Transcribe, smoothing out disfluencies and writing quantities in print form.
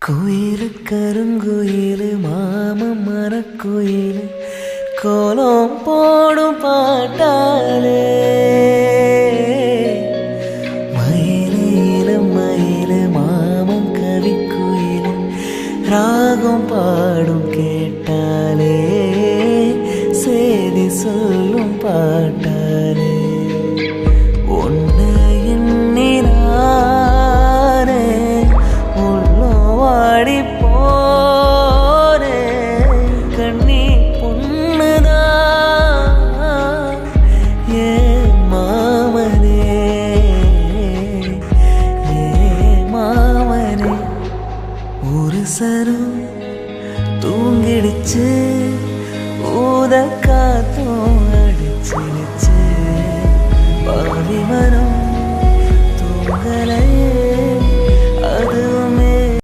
கோயிலு கருங்குயிலு மாமம் மரக்குயிலு கோலம் போடும் பாட்டாலே மயிலு இளம் மயிலு மாமம் கவிக்குயிலு ராகம் பாடும் கேட்டாலே சேதி சொல்லும் பாட்டாலே சரம் தூங்கிடுச்சு ஊத காத்தும்